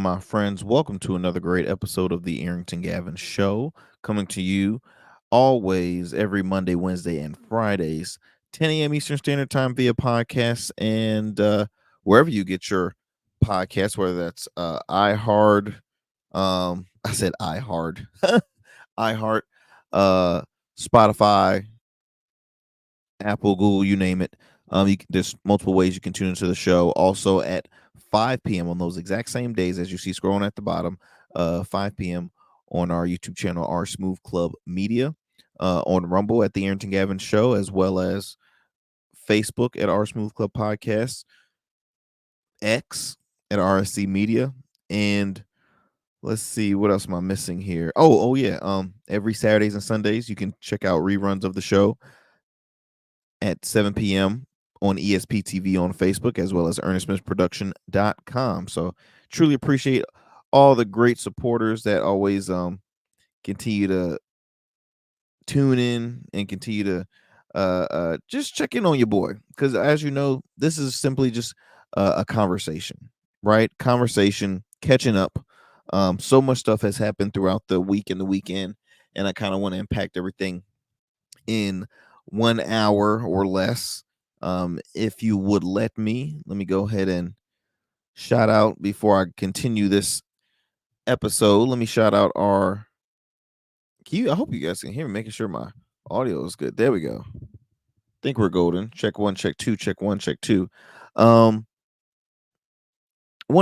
my friends. Welcome to another great episode of the Arrington Gavin Show, coming to you always every Monday, Wednesday, and Fridays, 10 a.m. Eastern Standard Time via podcast and wherever you get your podcast, whether that's iHeart, I said iHeart, iHeart, uh, Spotify, Apple, Google, you name it. There's multiple ways you can tune into the show. Also at 5 p.m. on those exact same days as you see scrolling at the bottom, 5 p.m. on our YouTube channel, our Smooth Club Media, on Rumble at the Arrington Gavin Show, as well as Facebook at our Smooth Club Podcast, X at RSC Media, and let's see what else am I missing here. Oh yeah. Every Saturdays and Sundays you can check out reruns of the show at 7 p.m. on ESPTV on Facebook, as well as earnestman'sproduction.com. So truly appreciate all the great supporters that always continue to tune in and continue to just check in on your boy. Because as you know, this is simply just a conversation, right? Conversation, catching up. So much stuff has happened throughout the week and the weekend, and I kind of want to impact everything in 1 hour or less. If you would let me go ahead and shout out before I continue this episode. Let me shout out our. I hope you guys can hear me. Making sure my audio is good. There we go. Think we're golden. Check one, check two, check one, check two. Want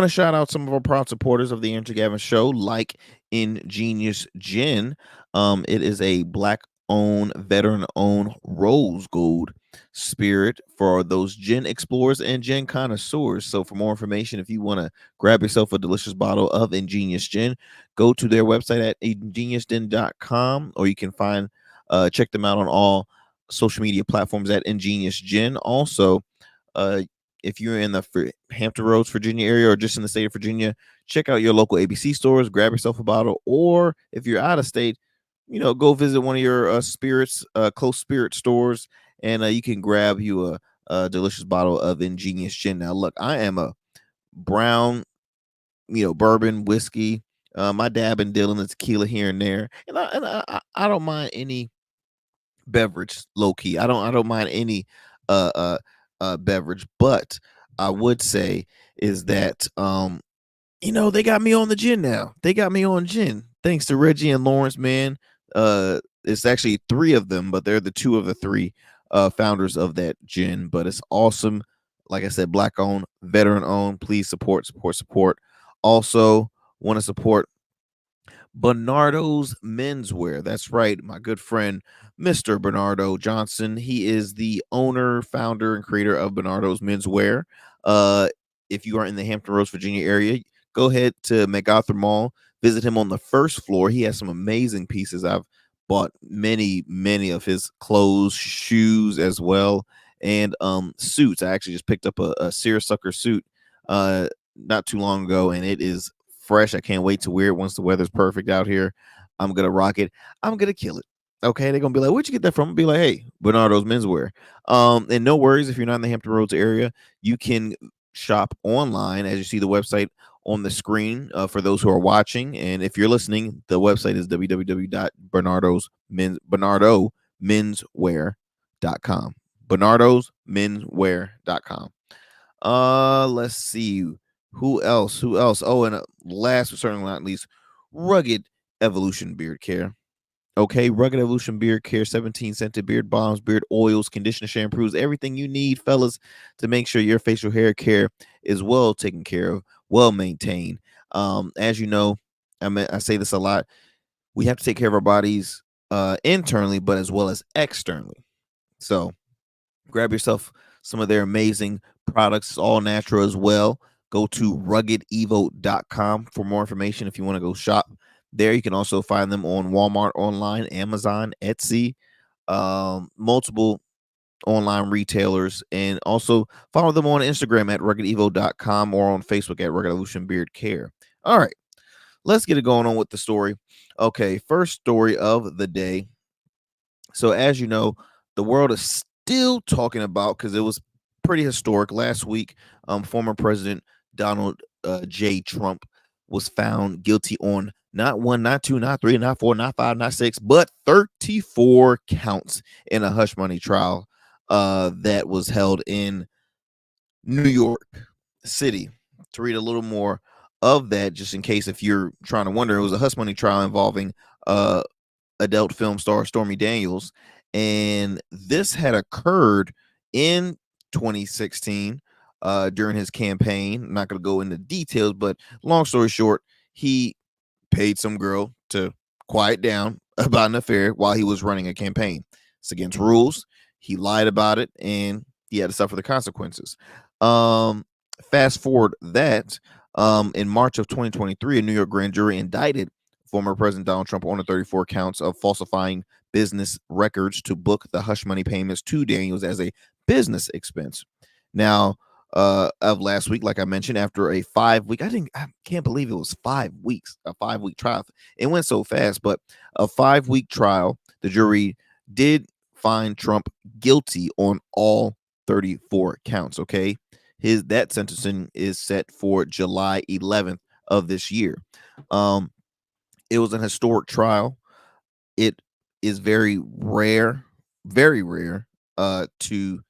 to shout out some of our proud supporters of the Arrington Gavin Show, like Ingenious Gin. It is a black owned, veteran owned rose gold spirit for those gin explorers and gin connoisseurs. So, for more information, if you want to grab yourself a delicious bottle of Ingenious Gin, go to their website at ingeniousgin.com, or you can check them out on all social media platforms at Ingenious Gin. Also, uh, if you're in the Hampton Roads, Virginia area, or just in the state of Virginia, check out your local ABC stores, grab yourself a bottle, or if you're out of state, go visit one of your close spirit stores, and you can grab you a delicious bottle of Ingenious Gin. Now, look, I am a brown, bourbon, whiskey. My dab and dill in the tequila here and there, and I don't mind any beverage, low key. I don't mind any uh uh beverage, but I would say is that they got me on the gin now. They got me on gin. Thanks to Reggie and Lawrence, man. It's actually three of them, but they're the two of the three founders of that gin. But it's awesome. Like I said, black owned, veteran owned. Please support, support, support. Also, want to support Bernardo's Menswear. That's right, my good friend, Mr. Bernardo Johnson. He is the owner, founder, and creator of Bernardo's Menswear. If you are in the Hampton Roads, Virginia area, go ahead to McAfee Mall. Visit him on the first floor. He has some amazing pieces. I've bought many, many of his clothes, shoes as well, and suits. I actually just picked up a seersucker suit not too long ago, and it is fresh. I can't wait to wear it once the weather's perfect out here. I'm gonna rock it. I'm gonna kill it. Okay, they're gonna be like, "Where'd you get that from?" I'll be like, "Hey, Bernardo's Menswear." And no worries if you're not in the Hampton Roads area, you can shop online as you see the website on the screen for those who are watching. And if you're listening, the website is www.bernardosmenswear.com. bernardosmenswear.com. Let's see. Who else? Who else? Oh, and last but certainly not least, Rugged Evolution Beard Care. Okay, Rugged Evolution Beard Care, 17 scented beard balms, beard oils, conditioner shampoos, everything you need, fellas, to make sure your facial hair care is well taken care of, well maintained. As you know, I say this a lot. We have to take care of our bodies internally, but as well as externally. So grab yourself some of their amazing products. It's all natural as well. Go to ruggedevo.com for more information if you want to go shop there. You can also find them on Walmart online, Amazon, Etsy, multiple online retailers, and also follow them on Instagram at ruggedevo.com or on Facebook at Rugged Evolution Beard Care. All right, let's get it going on with the story. Okay, first story of the day. So as you know, the world is still talking about, because it was pretty historic last week, former President Donald J. Trump was found guilty on not one, not two, not three, not four, not five, not six, but 34 counts in a hush money trial that was held in New York City. To read a little more of that, just in case if you're trying to wonder, it was a hush money trial involving adult film star Stormy Daniels, and this had occurred in 2016 during his campaign. I'm not going to go into details, but long story short, he paid some girl to quiet down about an affair while he was running a campaign. It's against rules. He lied about it, and he had to suffer the consequences. Fast forward that in March of 2023, a New York grand jury indicted former President Donald Trump on the 34 counts of falsifying business records to book the hush money payments to Daniels as a business expense. Now, of last week, like I mentioned, after a 5-week, I can't believe it was 5 weeks, a 5-week trial. It went so fast, but a 5-week trial, the jury did find Trump guilty on all 34 counts. Okay, that sentencing is set for July 11th of this year. It was an historic trial. It is very rare to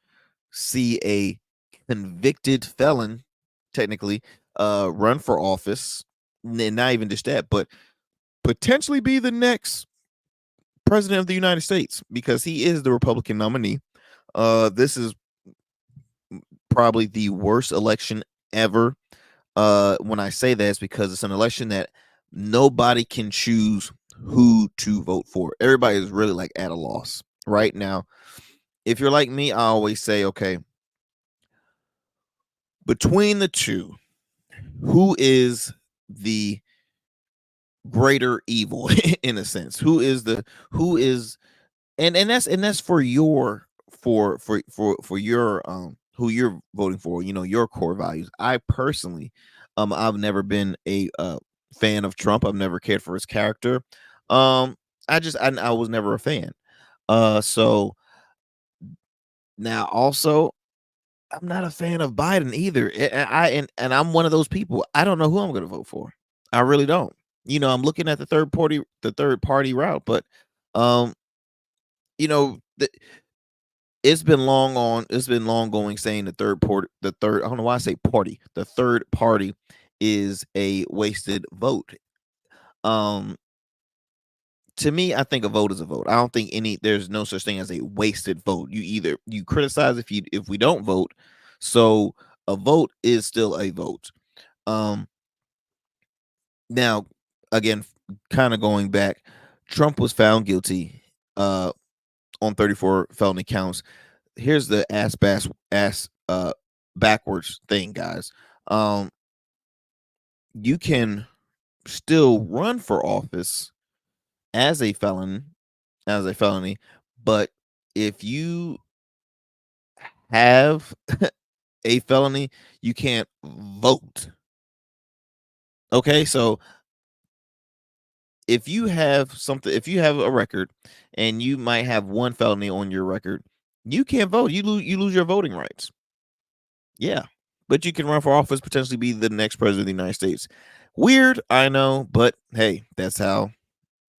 see a convicted felon technically run for office, and not even just that, but potentially be the next president of the United States, because he is the Republican nominee. This is probably the worst election ever. When I say that, it's because it's an election that nobody can choose who to vote for. Everybody is really like at a loss right now. If you're like me, I always say, okay, between the two, who is the greater evil in a sense? Who is and that's for your for your who you're voting for, your core values. I personally I've never been a fan of Trump. I've never cared for his character. I was never a fan. So now also I'm not a fan of Biden either. And I'm one of those people. I don't know who I'm going to vote for. I really don't. I'm looking at the third party route, but um, it's been long going saying I don't know why I say party. The third party is a wasted vote. Um, to me, I think a vote is a vote. I don't think there's no such thing as a wasted vote. You criticize if we don't vote. So a vote is still a vote. Um Now, again, kind of going back, Trump was found guilty on 34 felony counts. Here's the backwards thing, guys. You can still run for office as a felony, but if you have a felony, you can't vote. Okay, so if you have a record and you might have one felony on your record, you can't vote. You lose your voting rights. Yeah. But you can run for office, potentially be the next president of the United States. Weird, I know, but hey,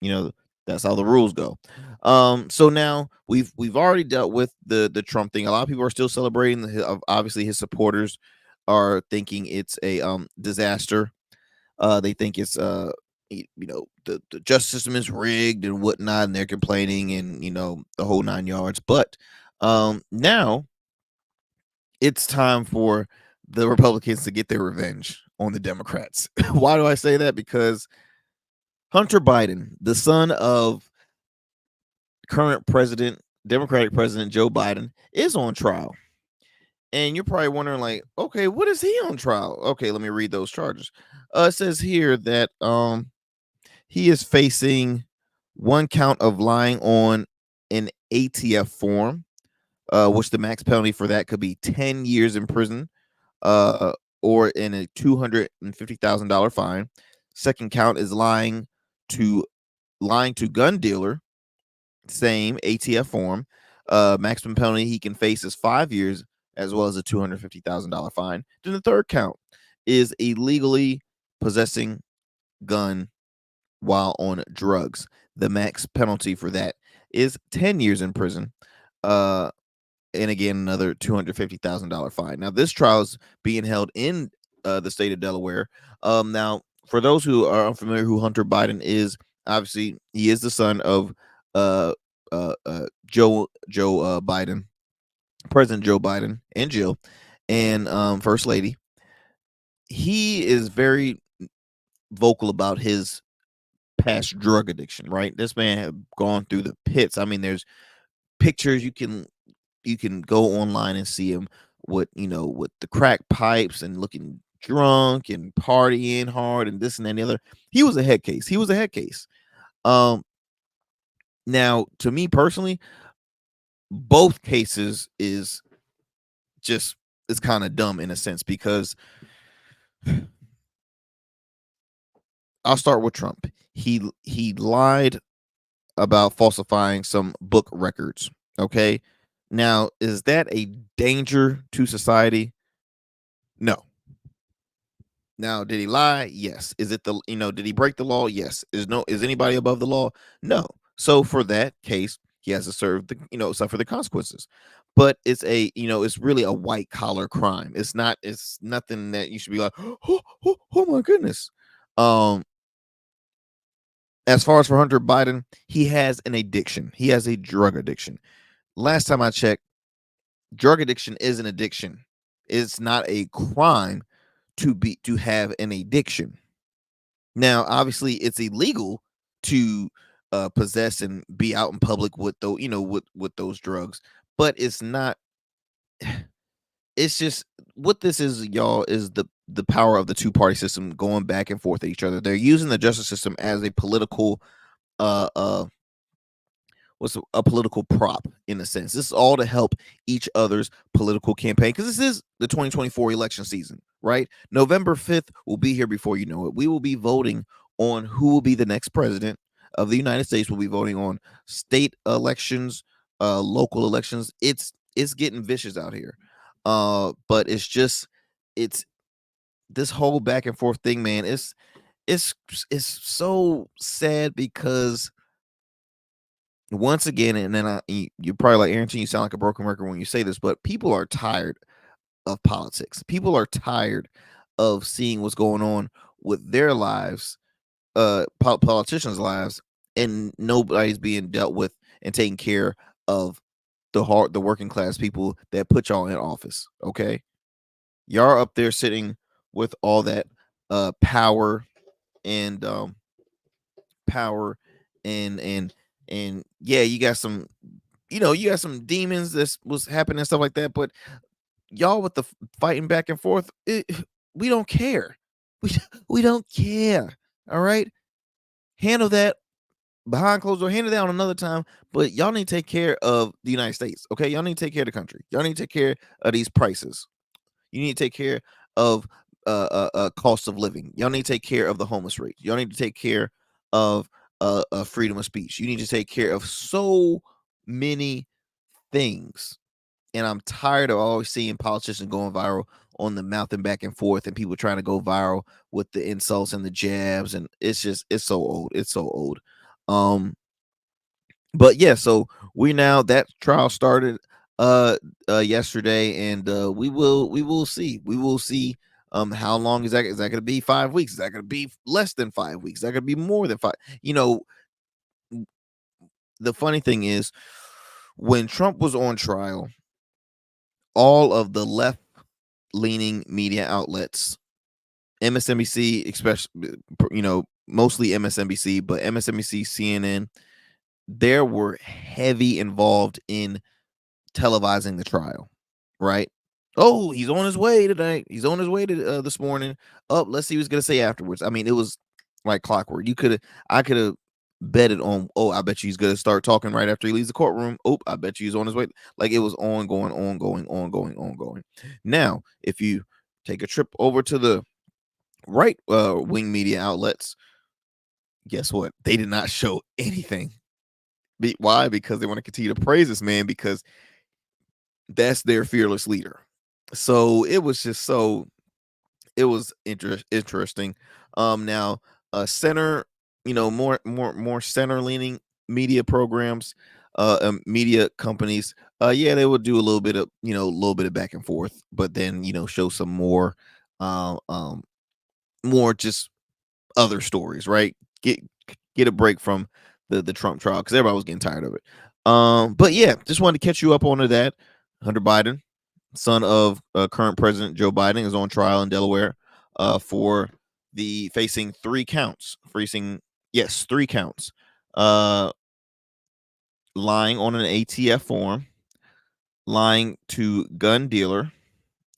you know that's how the rules go. So now we've already dealt with the Trump thing. A lot of people are still celebrating. Obviously his supporters are thinking it's a disaster. They think it's the justice system is rigged and whatnot, and they're complaining, and the whole 9 yards. But now it's time for the Republicans to get their revenge on the Democrats. Why do I say that? Because Hunter Biden, the son of current Democratic President Joe Biden, is on trial. And you're probably wondering, like, okay, what is he on trial? Okay, let me read those charges. It says here that he is facing one count of lying on an ATF form, which the max penalty for that could be 10 years in prison, or in a $250,000 fine. Second count is lying to gun dealer, same ATF form. Maximum penalty he can face is 5 years, as well as a $250,000 fine. Then the third count is illegally possessing gun while on drugs. The max penalty for that is 10 years in prison. And again, another $250,000 fine. Now, this trial is being held in the state of Delaware. Now, for those who are unfamiliar, who Hunter Biden is, obviously he is the son of uh, Joe Biden, President Joe Biden, and Jill, and First Lady. He is very vocal about his past drug addiction. Right, this man had gone through the pits. I mean, there's pictures you can go online and see him with with the crack pipes and looking drunk and partying hard and this and that and the other. He was a head case. He was a head case. Um, Now, to me personally, both cases is just is kind of dumb in a sense because I'll start with Trump. He lied about falsifying some book records. Okay. Now, is that a danger to society? No. Now, did he lie? Yes. Is it did he break the law? Yes. Is anybody above the law? No. So for that case, he has to serve suffer the consequences. But it's really a white collar crime. It's nothing that you should be like, oh my goodness. Um, as far as for Hunter Biden, he has an addiction. He has a drug addiction. Last time I checked, drug addiction is an addiction. It's not a crime to have an addiction. Now, obviously, it's illegal to possess and be out in public with with those drugs, but it's not. It's just what this is, y'all, is the power of the two-party system going back and forth at each other. They're using the justice system as a political uh uh what's a political prop in a sense. This is all to help each other's political campaign because this is the 2024 election season, right? November 5th will be here before you know it. We will be voting on who will be the next president of the United States. We'll be voting on state elections, local elections. It's getting vicious out here. But it's this whole back and forth thing, man. It's it's so sad because once again, and then you're probably like, Arrington, you sound like a broken record when you say this, but people are tired of politics. People are tired of seeing what's going on with their lives, politicians' lives, and nobody's being dealt with and taking care of the working class people that put y'all in office. Okay, y'all are up there sitting with all that power and power and yeah, you got some demons that was happening and stuff like that, but y'all with the fighting back and forth, we don't care. We we don't care. All right, handle that behind closed door. Handle that on another time. But y'all need to take care of the United States. Okay, y'all need to take care of the country. Y'all need to take care of these prices. You need to take care of cost of living. Y'all need to take care of the homeless rate. Y'all need to take care of freedom of speech. You need to take care of so many things. And I'm tired of always seeing politicians going viral on the mouth and back and forth, and people trying to go viral with the insults and the jabs, and it's so old. It's so old. Um, but yeah, so that trial started yesterday, and we will see. We will see how long is that going to be? 5 weeks? Is that going to be less than 5 weeks? Is that going to be more than five? The funny thing is, when Trump was on trial, all of the left leaning media outlets, MSNBC, especially, mostly MSNBC, but MSNBC, CNN, there were heavy involved in televising the trial, right? Oh, he's on his way tonight. He's on his way to this morning. Up, let's see what he's gonna say afterwards. I mean, it was like clockwork. I could have betted on. Oh, I bet you he's gonna start talking right after he leaves the courtroom. Oh, I bet you he's on his way. Like it was ongoing, ongoing, ongoing, ongoing. Now, if you take a trip over to the right wing media outlets, guess what? They did not show anything. Why? Because they want to continue to praise this man because that's their fearless leader. So it was just it was interesting. Now center, more center leaning media programs, media companies, yeah, they would do a little bit of a little bit of back and forth, but then show some uh, um, more just other stories, right? Get get a break from the Trump trial because everybody was getting tired of it. But yeah, just wanted to catch you up onto that. Hunter Biden, son of current President Joe Biden, is on trial in Delaware for the facing three counts. Facing yes, three counts. Uh, lying on an ATF form, lying to gun dealer,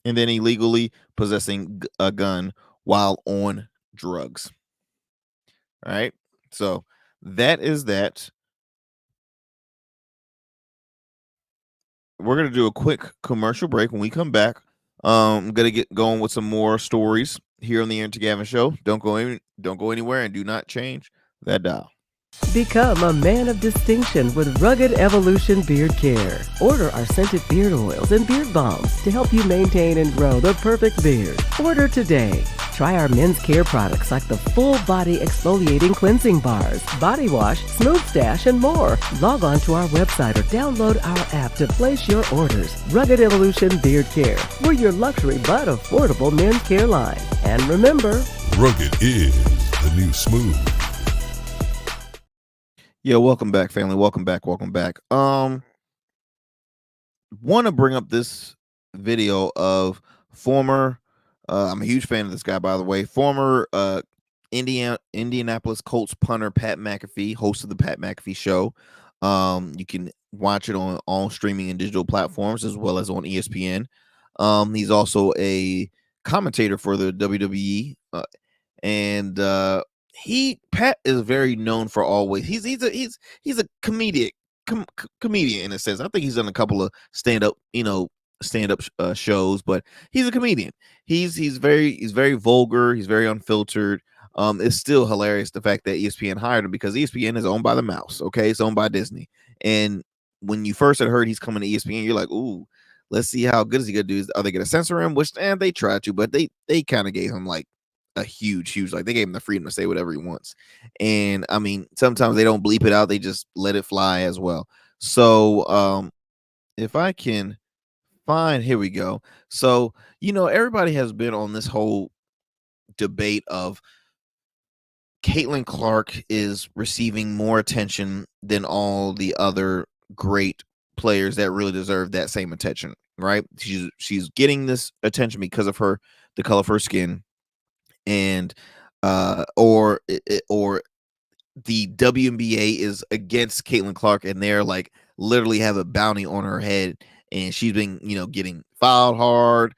and then illegally possessing a gun while on drugs. All right. So that is that. We're gonna do a quick commercial break. When we come back, I'm gonna get going with some more stories here on the Arrington Gavin Show. Don't go anywhere, and do not change that dial. Become a man of distinction with Rugged Evolution Beard Care. Order our scented beard oils and beard balms to help you maintain and grow the perfect beard. Order today. Try our men's care products like the full body exfoliating cleansing bars, body wash, smooth stash, and more. Log on to our website or download our app to place your orders. Rugged Evolution Beard Care. We're your luxury but affordable men's care line. And remember, rugged is the new smooth. Yeah, welcome back, family. Welcome back. Want to bring up this video of former. I'm a huge fan of this guy, by the way. Former Indianapolis Colts punter Pat McAfee, host of the Pat McAfee Show. You can watch it on all streaming and digital platforms as well as on ESPN. He's also a commentator for the WWE, and Pat is very known for always. He's a comedian in a sense. I think he's done a couple of stand up shows, but he's a comedian. He's very vulgar. He's very unfiltered. It's still hilarious the fact that ESPN hired him because ESPN is owned by the mouse. Okay, it's owned by Disney. And when you first had heard he's coming to ESPN, you're like, ooh, let's see how good is he gonna do. Are they gonna censor him? Which they tried to, but they kind of gave him like a huge like they gave him the freedom to say whatever he wants. And I mean, sometimes they don't bleep it out, they just let it fly as well. So if I can find, here we go. So everybody has been on this whole debate of Caitlyn Clark is receiving more attention than all the other great players that really deserve that same attention, right? She's getting this attention because of the color of her skin, and or the WNBA is against Caitlyn Clark, and they're like literally have a bounty on her head, and she's been getting fouled hard,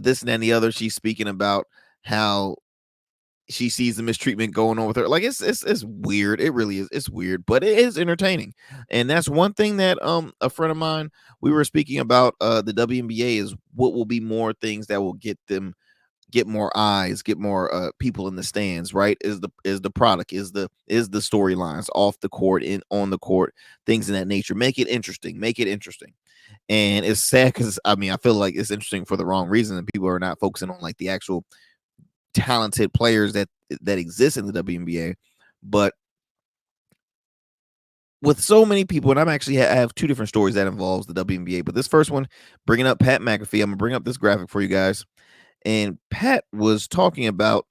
this and that and the other. She's speaking about how she sees the mistreatment going on with her. Like it's weird. It really is. It's weird, but it is entertaining. And that's one thing that a friend of mine, we were speaking about the WNBA, is what will be more things that will get more eyes, get more people in the stands, right? Is the product, is the storylines off the court, in on the court, things in that nature. Make it interesting. And it's sad because I mean I feel like it's interesting for the wrong reason, and people are not focusing on like the actual talented players that exist in the WNBA. But with so many people, and I have two different stories that involves the WNBA, but this first one, bringing up Pat McAfee, I'm gonna bring up this graphic for you guys. And Pat was talking about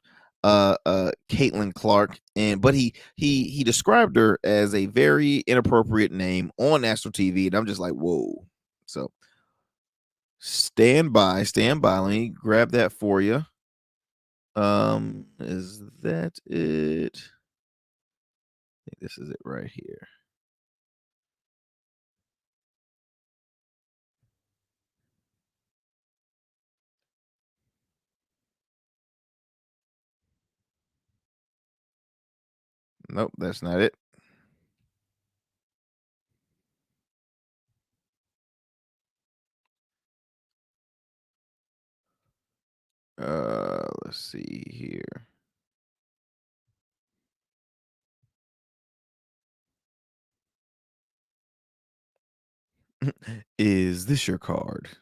Caitlyn Clark, but he described her as a very inappropriate name on national TV, and I'm just like, whoa. So stand by. Let me grab that for you. Is that it? I think this is it right here. Nope, that's not it. Let's see here. Is this your card? I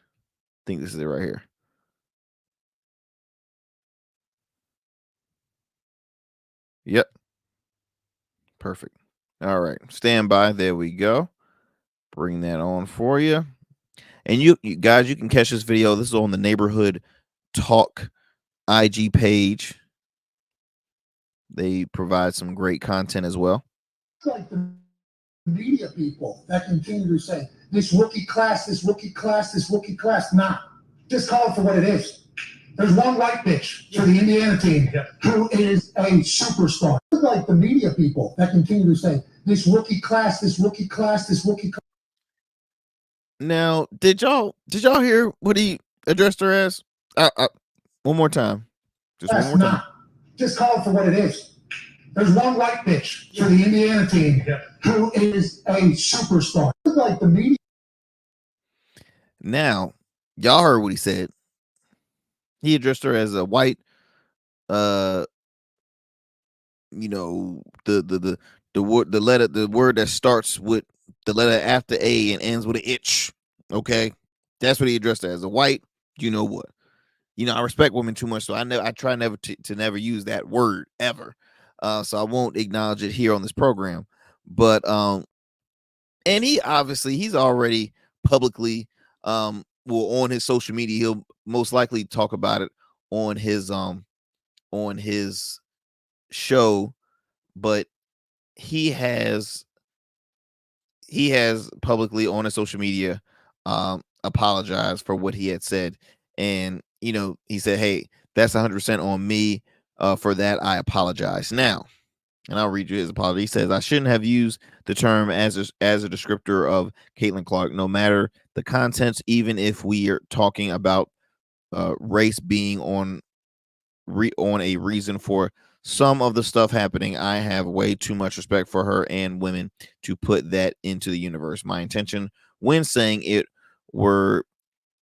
think this is it right here. Yep. Perfect. All right. Stand by. There we go. Bring that on for you. And you guys, you can catch this video. This is on the Neighborhood Talk IG page. They provide some great content as well. Like the media people that continue to say, this rookie class, this rookie class, this rookie class. Nah, just call it for what it is. There's one white bitch for the Indiana team who is a superstar. Like the media people that continue to say, this rookie class, this rookie class, this rookie class. Now, did y'all hear what he addressed her as? One more time. Just one more time. Nah, just call it for what it is. There's one white bitch for the Indiana team who is a superstar. Like the media. Now, y'all heard what he said. He addressed her as a white, the word that starts with the letter after A and ends with an itch. Okay, that's what he addressed her as a white. You know what? I respect women too much, so I try never to never use that word ever. So I won't acknowledge it here on this program. But and he's already publicly on his social media, he'll most likely talk about it on his show, but he has publicly on his social media apologized for what he had said. And he said, hey, that's 100% on me. For that, I apologize. Now, and I'll read you his apology. He says, I shouldn't have used the term as a descriptor of Caitlyn Clark, no matter the contents, even if we are talking about race being on a reason for some of the stuff happening. I have way too much respect for her and women to put that into the universe. My intention when saying it were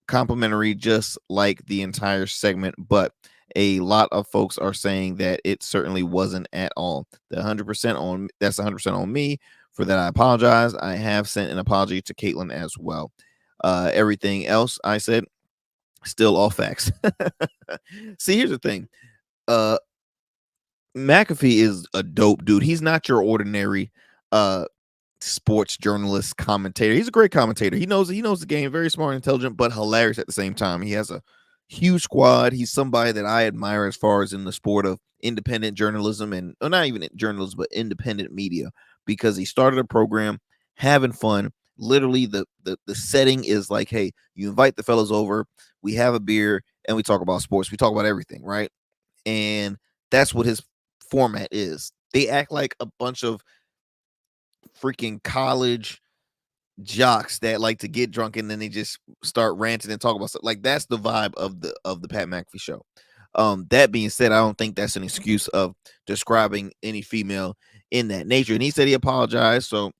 complimentary, just like the entire segment, but a lot of folks are saying that it certainly wasn't at all. That's 100% on me. For that, I apologize. I have sent an apology to Caitlyn as well. Everything else I said, still all facts. See, here's the thing. McAfee is a dope dude. He's not your ordinary sports journalist commentator. He's a great commentator. He knows the game, very smart, intelligent, but hilarious at the same time. He has a huge squad. He's somebody that I admire as far as in the sport of independent journalism, and not even journalism, but independent media, because he started a program having fun. Literally the setting is like, hey, you invite the fellas over, we have a beer, and we talk about sports. We talk about everything, right? And that's what his format is. They act like a bunch of freaking college jocks that like to get drunk and then they just start ranting and talk about stuff. Like, that's the vibe of the Pat McAfee show. That being said, I don't think that's an excuse of describing any female in that nature. And he said he apologized. So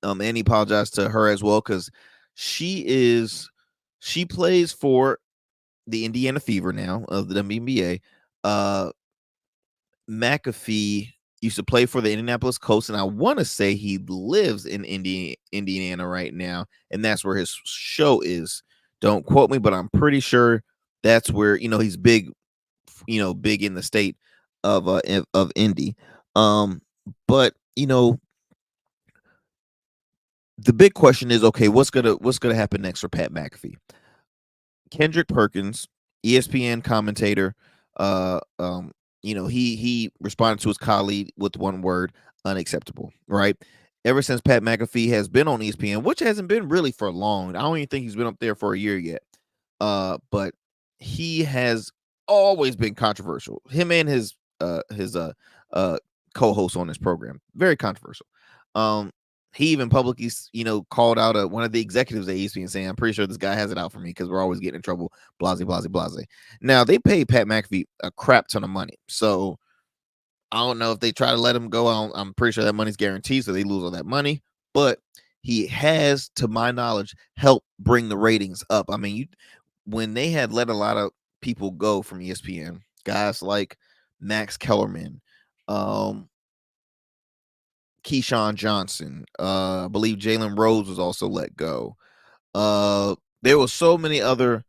and he apologized to her as well, because she plays for the Indiana Fever now of the WNBA. McAfee used to play for the Indianapolis Colts, and I want to say he lives in Indiana right now, and that's where his show is. Don't quote me, but I'm pretty sure that's where he's big, big in the state of Indy. But the big question is, okay, what's gonna happen next for Pat McAfee? Kendrick Perkins, ESPN commentator, he responded to his colleague with one word: unacceptable. Right? Ever since Pat McAfee has been on ESPN, which hasn't been really for long. I don't even think he's been up there for a year yet. But he has always been controversial. Him and his co-host on this program, very controversial. He even publicly, called out one of the executives at ESPN, saying, I'm pretty sure this guy has it out for me because we're always getting in trouble, blase, blase, blase. Now, they paid Pat McAfee a crap ton of money. So I don't know if they try to let him go. I'm pretty sure that money's guaranteed, so they lose all that money. But he has, to my knowledge, helped bring the ratings up. I mean, when they had let a lot of people go from ESPN, guys like Max Kellerman, Keyshawn Johnson, I believe Jalen Rose was also let go. There were so many other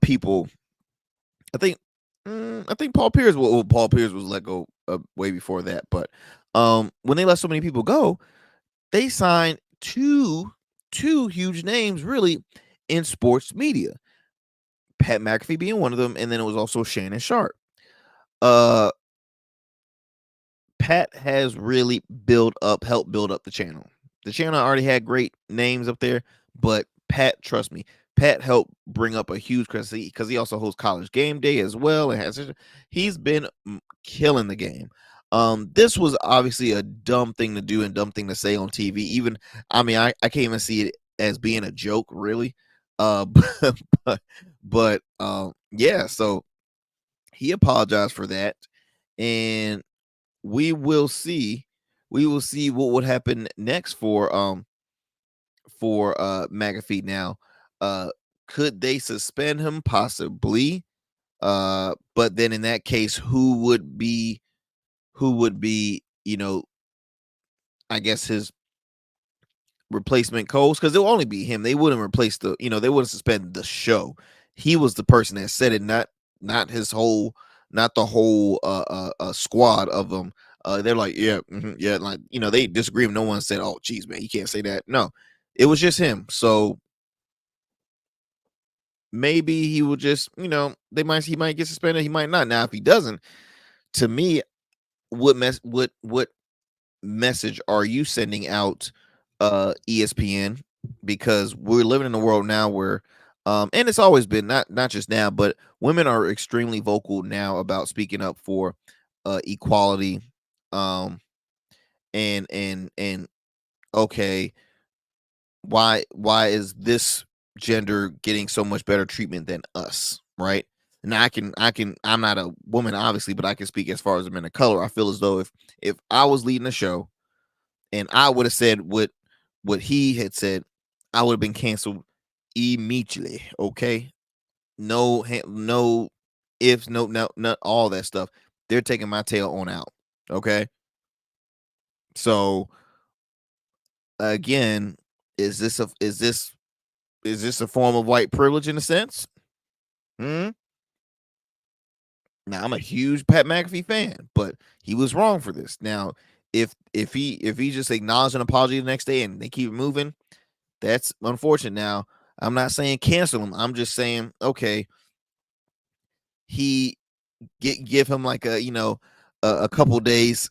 people. I think Paul Pierce was let go way before that. But when they let so many people go, they signed two huge names really in sports media. Pat McAfee being one of them, and then it was also Shannon Sharp. Uh, Pat has really helped build up the channel. The channel already had great names up there, but Pat, trust me, Pat helped bring up a huge because he also hosts College Game Day as well. He's been killing the game. This was obviously a dumb thing to do and dumb thing to say on TV. Even I can't even see it as being a joke, really. But yeah, so he apologized for that, and we will see what would happen next for McAfee now. Could they suspend him? Possibly. But then in that case, who would be I guess his replacement coach? Because it'll only be him. They wouldn't replace they wouldn't suspend the show. He was the person that said it, not his whole, not the whole squad of them. They're like, yeah, yeah, like they disagree. No one said, "Oh, geez, man, you can't say that." No, it was just him. So maybe he will just, he might get suspended. He might not. Now, if he doesn't, to me, what message are you sending out, ESPN? Because we're living in a world now where, and it's always been, not just now, but women are extremely vocal now about speaking up for equality. Um, and okay, why is this gender getting so much better treatment than us, right? And I'm not a woman, obviously, but I can speak as far as a man of color. I feel as though if I was leading a show and I would have said what he had said, I would have been canceled immediately. Okay, no ifs, no, not all that stuff. They're taking my tail on out. Okay, so again, is this a form of white privilege in a sense? Hmm? Now I'm a huge Pat McAfee fan, but he was wrong for this. Now, if he just acknowledged an apology the next day and they keep moving, that's unfortunate. Now, I'm not saying cancel him. I'm just saying, okay, he give him like a couple days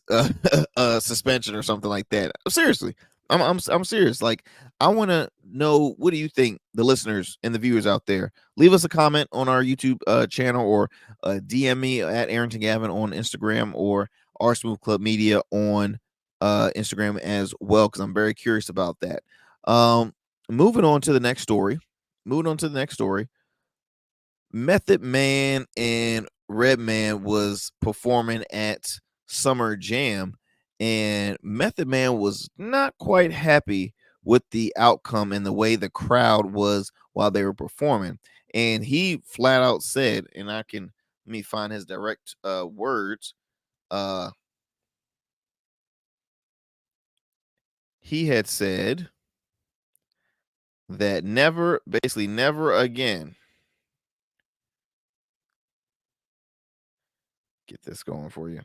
suspension or something like that. Seriously, I'm serious. Like, I want to know, what do you think, the listeners and the viewers out there? Leave us a comment on our YouTube channel, or DM me at Arrington Gavin on Instagram, or R Smooth Club Media on Instagram as well, because I'm very curious about that. Um, moving on to the next story. Method Man and Redman was performing at Summer Jam, and Method Man was not quite happy with the outcome and the way the crowd was while they were performing. And he flat out said, and let me find his direct words. Uh he had said that never again. Get this going for you.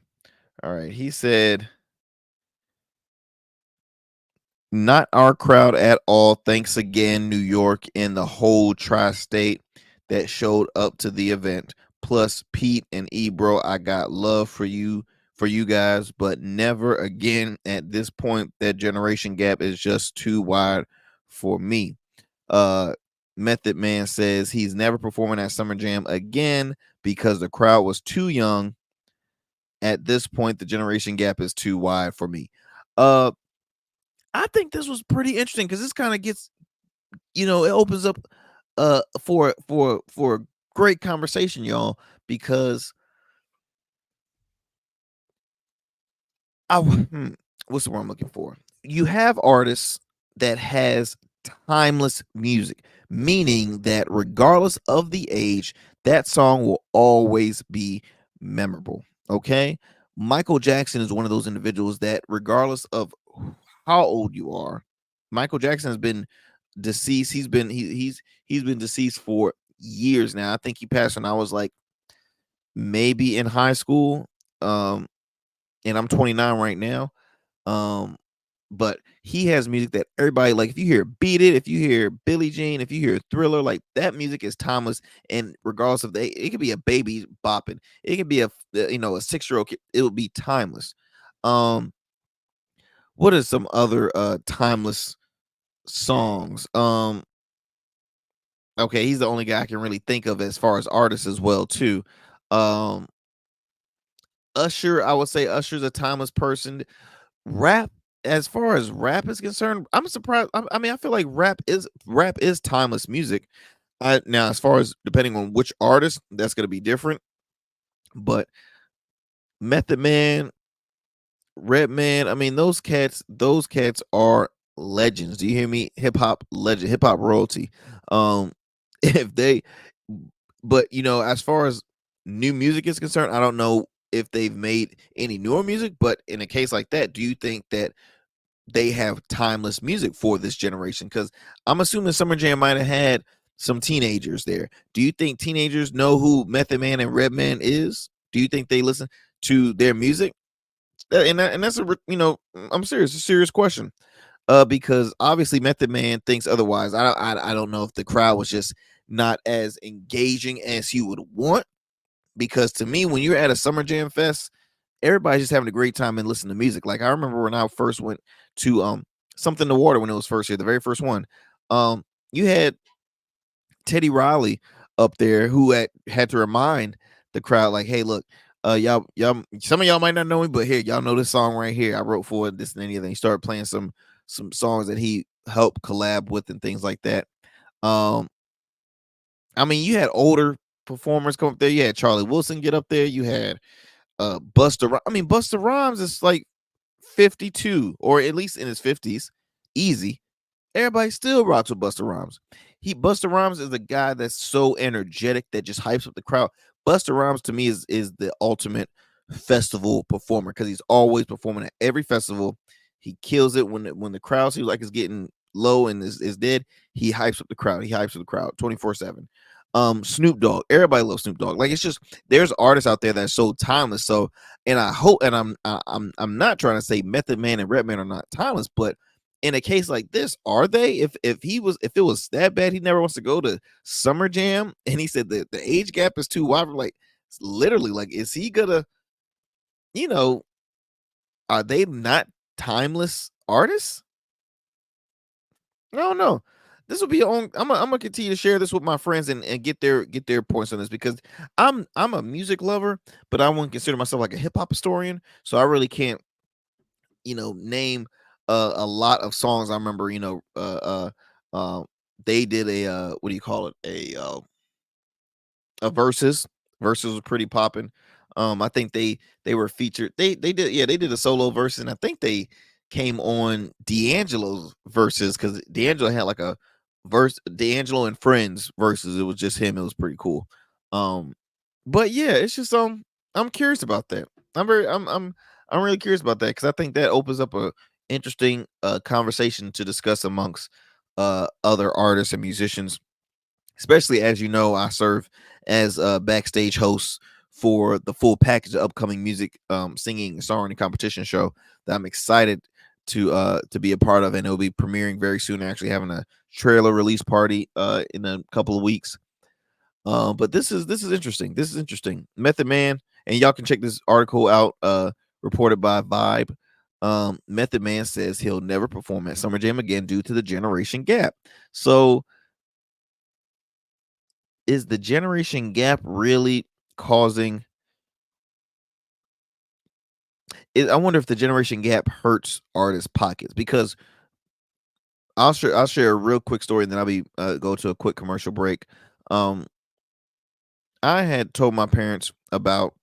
All right. He said, "Not our crowd at all. Thanks again, New York and the whole tri-state that showed up to the event. Plus Pete and Ebro, I got love for you guys, but never again. At this point, that generation gap is just too wide for me." Uh Method Man says he's never performing at Summer Jam again because the crowd was too young. At this point, the generation gap is too wide for me. Uh I think this was pretty interesting because this kind of gets, it opens up for a great conversation, y'all, because what's the word I'm looking for? You have artists that has timeless music, meaning that regardless of the age, that song will always be memorable. Okay. Michael Jackson is one of those individuals that, regardless of how old you are, Michael Jackson has been deceased. He's been deceased for years now. I think he passed when I was like maybe in high school. and I'm 29 right now. Um, but he has music that everybody like. If you hear Beat It, if you hear Billie Jean, if you hear Thriller, like that music is timeless. And regardless of it could be a baby bopping, it could be a 6-year-old kid, it would be timeless. Um, what are some other timeless songs? Okay, he's the only guy I can really think of as far as artists as well too. Um, Usher, I would say Usher's a timeless person. Rap, as far as rap is concerned, I'm surprised. I mean, I feel like rap is timeless music. Now, as far as depending on which artist, that's gonna be different. But Method Man, Redman, I mean, those cats are legends. Do you hear me? Hip hop legend, hip hop royalty. Um, if they, but as far as new music is concerned, I don't know if they've made any newer music. But in a case like that, do you think that they have timeless music for this generation? Because I'm assuming Summer Jam might have had some teenagers there. Do you think teenagers know who Method Man and Redman is? Do you think they listen to their music? And that's I'm serious, a serious question. Because obviously Method Man thinks otherwise. I don't know if the crowd was just not as engaging as he would want. Because to me, when you're at a Summer Jam fest, everybody's just having a great time and listening to music. Like I remember when I first went to Something to Water when it was first here, the very first one. You had Teddy Riley up there who had to remind the crowd, like, hey, look, y'all, some of y'all might not know me, but here, y'all know this song right here. I wrote for this and anything. He started playing some songs that he helped collab with and things like that. Um, I mean, you had older performers come up there. You had Charlie Wilson get up there. You had Buster. I mean, Buster Rhymes is like 52 or at least in his 50s, easy. Everybody still rocks with Busta Rhymes. Busta Rhymes is a guy that's so energetic that just hypes up the crowd. Busta Rhymes to me is the ultimate festival performer because he's always performing at every festival. He kills it when the crowd seems like it's getting low and is dead. He hypes up the crowd. He hypes up the crowd 24/7. Snoop Dogg. Everybody loves Snoop Dogg. Like it's just there's artists out there that's so timeless. So and I hope and I'm not trying to say Method Man and Redman are not timeless, but in a case like this, are they? If it was that bad, he never wants to go to Summer Jam, and he said that the age gap is too wide. Like literally, like is he gonna? You know, are they not timeless artists? I don't know. This will be on. I'm gonna continue to share this with my friends and get their points on this because I'm a music lover, but I wouldn't consider myself like a hip hop historian. So I really can't name a lot of songs. I remember they did a what do you call it a verses was pretty popping. I think they were featured. They did, yeah, they did a solo verse, and I think they came on D'Angelo's verses because D'Angelo had like a verse. D'Angelo and Friends verses. It was just him. It was pretty cool. Um, but yeah, it's just I'm curious about that. I'm really curious about that because I think that opens up a interesting conversation to discuss amongst other artists and musicians, especially as I serve as a backstage host for the full package of upcoming music, singing and songwriting competition show that I'm excited to be a part of, and it'll be premiering very soon. Actually, having a trailer release party in a couple of weeks. But this is interesting. This is interesting. Method Man, and y'all can check this article out. Reported by Vibe. Method Man says he'll never perform at Summer Jam again due to the generation gap. So is the generation gap really causing I wonder if the generation gap hurts artists' pockets because I'll share a real quick story and then I'll be go to a quick commercial break. Um, I had told my parents about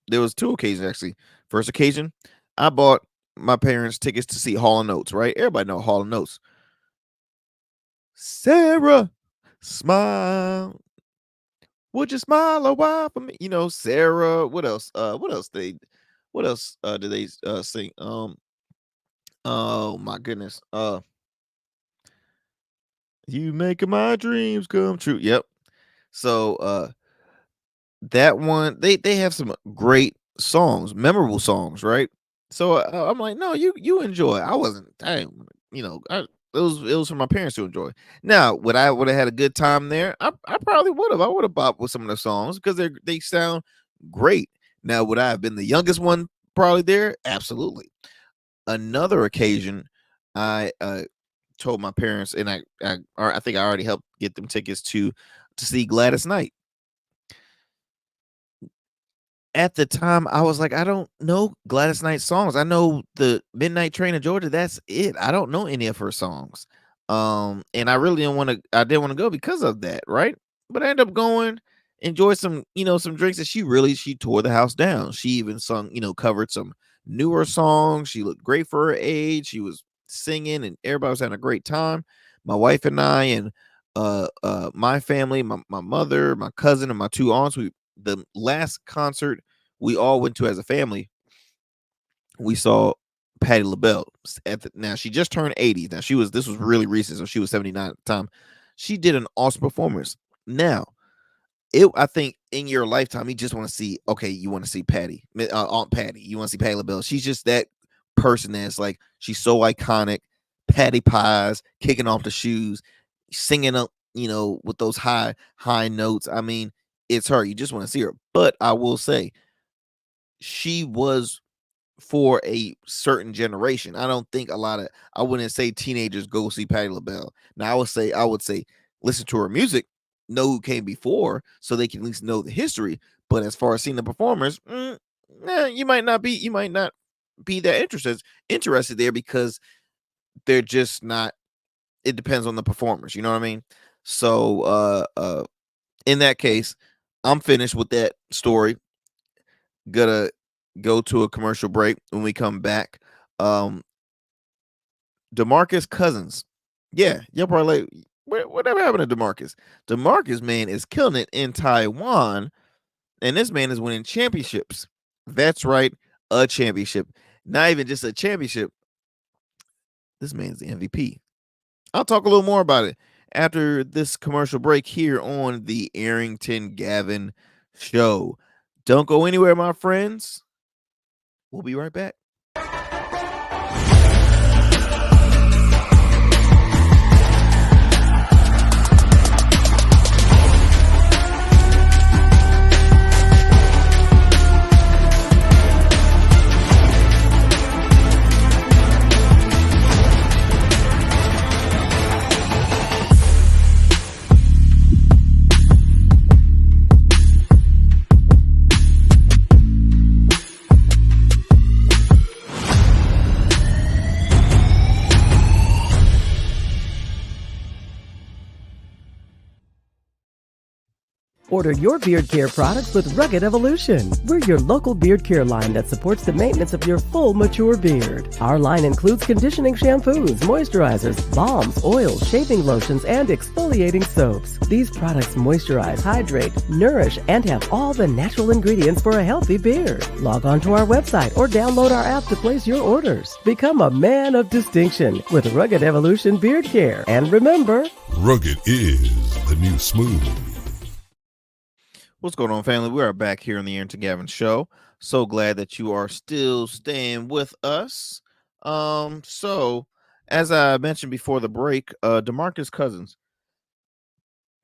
there was two occasions actually. First occasion, I bought my parents tickets to see Hall and Oates, right? Everybody know Hall and Oates. Sarah, smile. Would you smile a while for me? Sarah. What else? What else did they sing? Oh my goodness. You making my dreams come true. Yep. So that one, they have some great songs, memorable songs, right? So I'm like, no, you enjoy. I wasn't. It was for my parents to enjoy. Now, would I would have had a good time there? I probably would have. I would have bopped with some of the songs because they sound great. Now, would I have been the youngest one probably there? Absolutely. Another occasion, I told my parents, and I think I already helped get them tickets to see Gladys Knight. At the time, I was like, I don't know Gladys Knight songs. I know the Midnight Train of Georgia. That's it. I don't know any of her songs. And I really didn't want to. I didn't want to go because of that, right? But I ended up going, enjoyed some drinks, and she tore the house down. She even sung, covered some newer songs. She looked great for her age. She was singing, and everybody was having a great time. My wife and I, and my family, my mother, my cousin, and my two aunts. The last concert we all went to as a family, we saw Patti LaBelle now she just turned 80. Now this was really recent, so she was 79 at the time. She did an awesome performance. Now, I think in your lifetime, you just want to see, okay, you want to see Patty, Aunt Patty, you want to see Patti LaBelle. She's just that person that's like, she's so iconic. Patty pies, kicking off the shoes, singing up, with those high notes. I mean, it's her. You just want to see her. But I will say, she was for a certain generation. I don't think I wouldn't say teenagers go see Patti LaBelle. Now I would say listen to her music, know who came before, so they can at least know the history. But as far as seeing the performers, you might not be that interested there because they're just not. It depends on the performers. You know what I mean? So in that case, I'm finished with that story. Gonna go to a commercial break. When we come back, Demarcus Cousins. Yeah, you're probably like, whatever happened to Demarcus? Demarcus, man, is killing it in Taiwan, and this man is winning championships. That's right, a championship. Not even just a championship. This man's the MVP. I'll talk a little more about it after this commercial break here on the Arrington Gavin Show. Don't go anywhere, my friends. We'll be right back. Order your beard care products with Rugged Evolution. We're your local beard care line that supports the maintenance of your full, mature beard. Our line includes conditioning shampoos, moisturizers, balms, oils, shaving lotions, and exfoliating soaps. These products moisturize, hydrate, nourish, and have all the natural ingredients for a healthy beard. Log on to our website or download our app to place your orders. Become a man of distinction with Rugged Evolution Beard Care. And remember, Rugged is the new smooth. What's going on, family? We are back here on the Arrington Gavin Show. So glad that you are still staying with us. So as I mentioned before the break, Demarcus Cousins.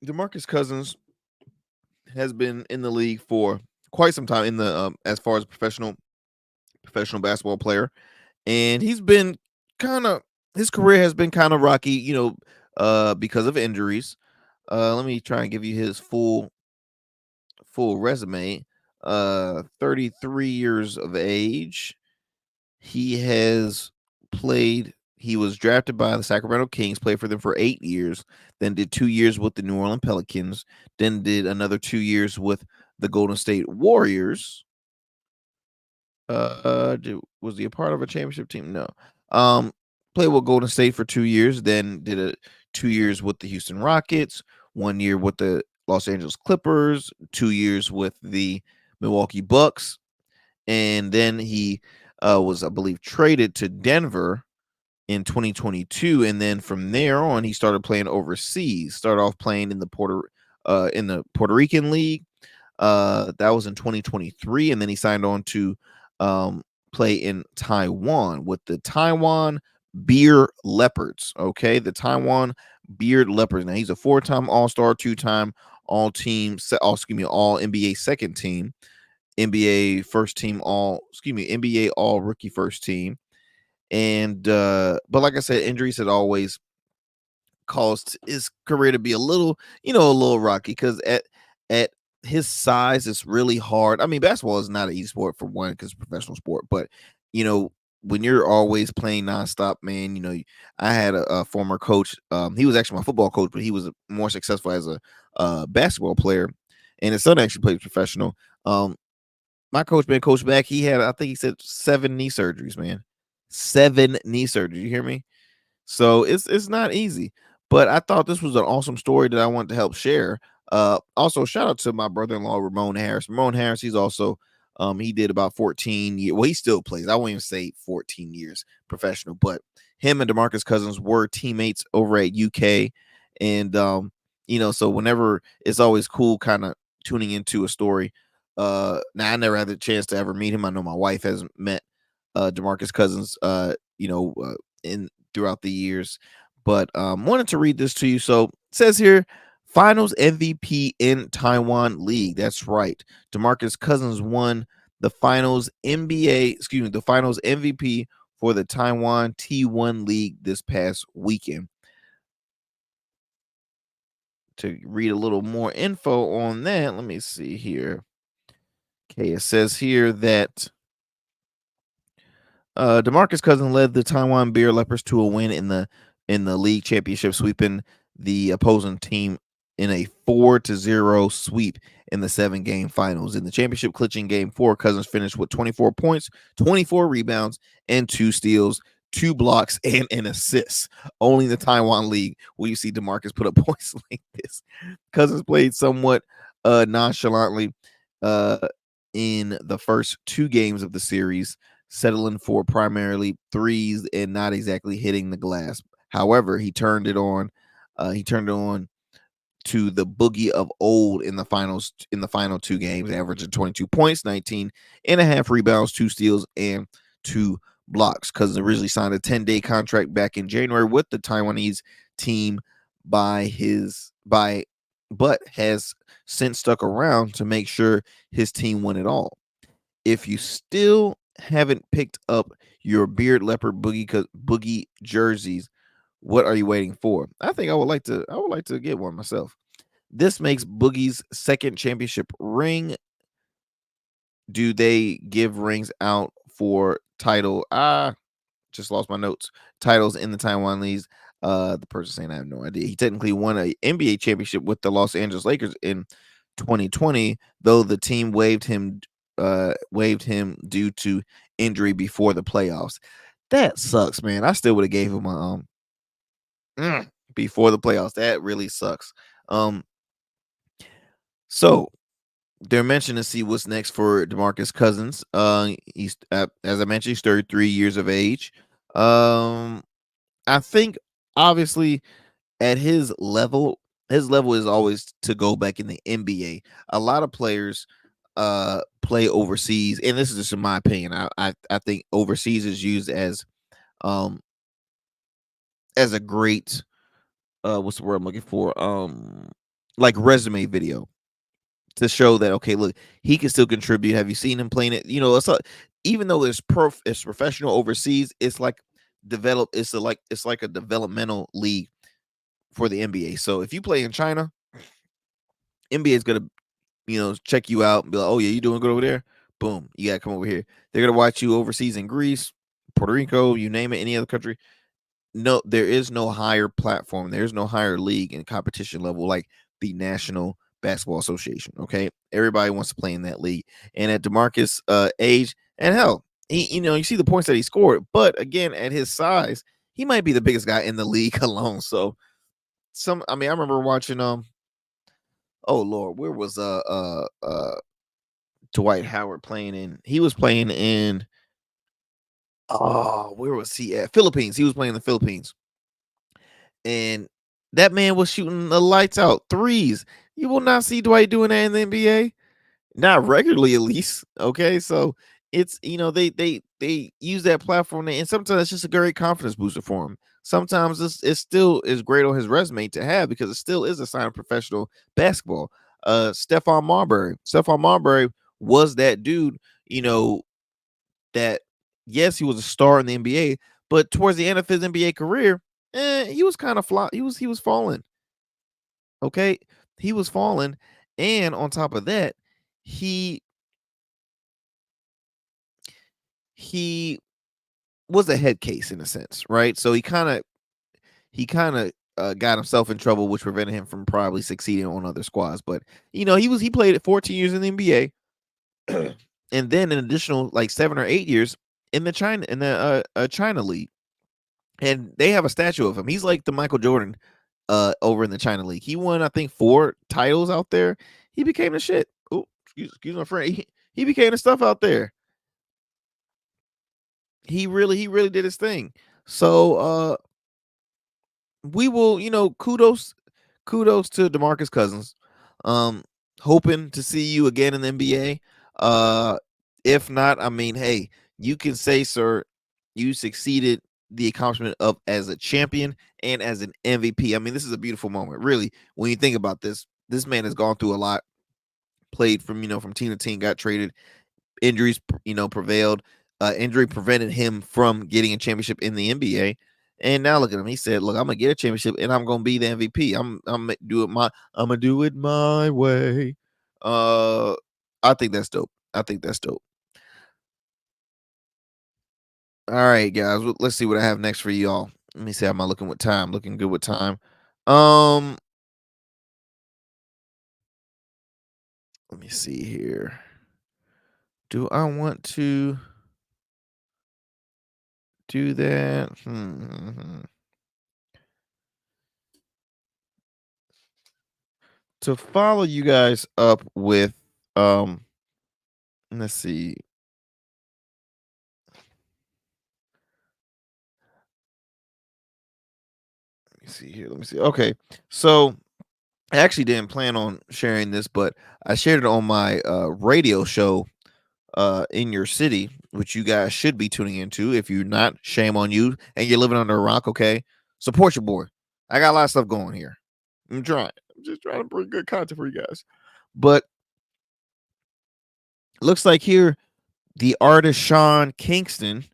Demarcus Cousins has been in the league for quite some time in the as far as professional basketball player, and he's been his career has been kind of rocky, because of injuries. Let me try and give you his full resume. 33 years of age. He was drafted by the Sacramento Kings, played for them for 8 years, then did 2 years with the New Orleans Pelicans, then did another 2 years with the Golden State Warriors. Was he a part of a championship team? No. Played with Golden State for 2 years, then did 2 years with the Houston Rockets, 1 year with the Los Angeles Clippers, 2 years with the Milwaukee Bucks, and then he was, I believe, traded to Denver in 2022, and then from there on, he started playing overseas. Started off playing in the Puerto Rican League. That was in 2023, and then he signed on to play in Taiwan with the Taiwan Beer Leopards. Okay, the Taiwan Beard Leopards. Now he's a 4-time All-Star, 2-time All NBA second team, NBA first team NBA All Rookie first team. And but like I said, injuries had always caused his career to be a little rocky, because at his size, it's really hard. I mean, basketball is not an easy sport, for one, because it's a professional sport. But when you're always playing nonstop, man, I had a former coach. He was actually my football coach, but he was more successful as a basketball player, and his son actually plays professional. My coach, man, Coach Back, he had, I think he said, 7 knee surgeries, man. 7 knee surgeries. You hear me? So it's not easy. But I thought this was an awesome story that I wanted to help share. Also, shout out to my brother-in-law, Ramon Harris. Ramon Harris, he's also he did about 14 years. Well, he still plays. I won't even say 14 years professional, but him and Demarcus Cousins were teammates over at UK. And so whenever, it's always cool kind of tuning into a story. Now I never had the chance to ever meet him. I know my wife hasn't met Demarcus Cousins in throughout the years, but wanted to read this to you. So it says here, Finals MVP in Taiwan League. That's right. Demarcus Cousins won the Finals the Finals MVP for the Taiwan T1 League this past weekend. To read a little more info on that, let me see here. Okay, it says here that Demarcus Cousins led the Taiwan Beer Leopards to a win in the league championship, sweeping the opposing team in a 4-0 sweep in the 7-game finals. In the championship clinching game 4, Cousins finished with 24 points, 24 rebounds, and 2 steals, 2 blocks, and an assist. Only in the Taiwan League will you see Demarcus put up points like this. Cousins played somewhat nonchalantly in the first 2 games of the series, settling for primarily threes and not exactly hitting the glass. However, he turned it on. To the boogie of old in the final 2 games, averaging 22 points, 19 and a half rebounds, 2 steals, and 2 blocks. Cousins originally signed a 10-day contract back in January with the Taiwanese team but has since stuck around to make sure his team won it all. If you still haven't picked up your Beard Leopard boogie jerseys, what are you waiting for? I think I would like to get one myself. This makes Boogie's second championship ring. Do they give rings out for title? Just lost my notes. Titles in the Taiwan League. The person saying I have no idea. He technically won an NBA championship with the Los Angeles Lakers in 2020, though the team waived him due to injury before the playoffs. That sucks, man. I still would have gave him a before the playoffs. That really sucks. So they're mentioning to see what's next for Demarcus Cousins. He's as I mentioned, he's 33 years of age. I think obviously at his level is always to go back in the NBA. A lot of players play overseas, and this is just in my opinion. I think overseas is used as a great what's the word I'm looking for? Like resume video to show that, okay, look, he can still contribute. Have you seen him playing it? Even though it's professional overseas, it's like it's like a developmental league for the NBA. So if you play in China, NBA is gonna check you out and be like, oh yeah, you doing good over there? Boom, you gotta come over here. They're gonna watch you overseas in Greece, Puerto Rico, you name it, any other country. No, there is no higher platform. There's no higher league and competition level like the National Basketball Association. Okay, everybody wants to play in that league. And at Demarcus' age, and hell, he, you see the points that he scored. But again, at his size, he might be the biggest guy in the league alone. So, I remember watching oh Lord, where was Dwight Howard playing in? He was playing in. Oh, where was he at? Philippines. He was playing in the Philippines. And that man was shooting the lights out threes. You will not see Dwight doing that in the NBA. Not regularly, at least. Okay. So it's they use that platform, and sometimes it's just a great confidence booster for him. Sometimes it still is great on his resume to have because it still is a sign of professional basketball. Stephon Marbury was that dude, you know, that yes, he was a star in the NBA, but towards the end of his NBA career, he was kind of flop. He was falling. Okay, he was falling, and on top of that, he he was a head case in a sense, right? So he kind of got himself in trouble, which prevented him from probably succeeding on other squads. But he played at 14 years in the NBA, and then an additional like 7 or 8 years in the China League, and they have a statue of him. He's like the Michael Jordan over in the China League. He won, I think, 4 titles out there. He became the shit. Oh, excuse my friend. He became the stuff out there. He really did his thing. So we will, kudos to Demarcus Cousins. Um, hoping to see you again in the NBA. If not, I mean, hey, you can say, sir, you succeeded the accomplishment of as a champion and as an MVP. I mean, this is a beautiful moment, really. When you think about this, this man has gone through a lot, played from team to team, got traded, injuries, prevailed. Injury prevented him from getting a championship in the NBA. And now look at him. He said, "Look, I'm gonna get a championship, and I'm gonna be the MVP. I'm gonna do it my way." Uh, I think that's dope. I think that's dope. All right, guys. Let's see what I have next for y'all. Let me see. How am I looking with time? Looking good with time. Um, let me see here. Do I want to do that? To follow you guys up with let's see. Let me see here. Let me see. Okay. So I actually didn't plan on sharing this, but I shared it on my radio show in your city, which you guys should be tuning into. If you're not, shame on you. And you're living under a rock, okay? Support your boy. I got a lot of stuff going here. I'm trying. I'm just trying to bring good content for you guys. But looks like here the artist Sean Kingston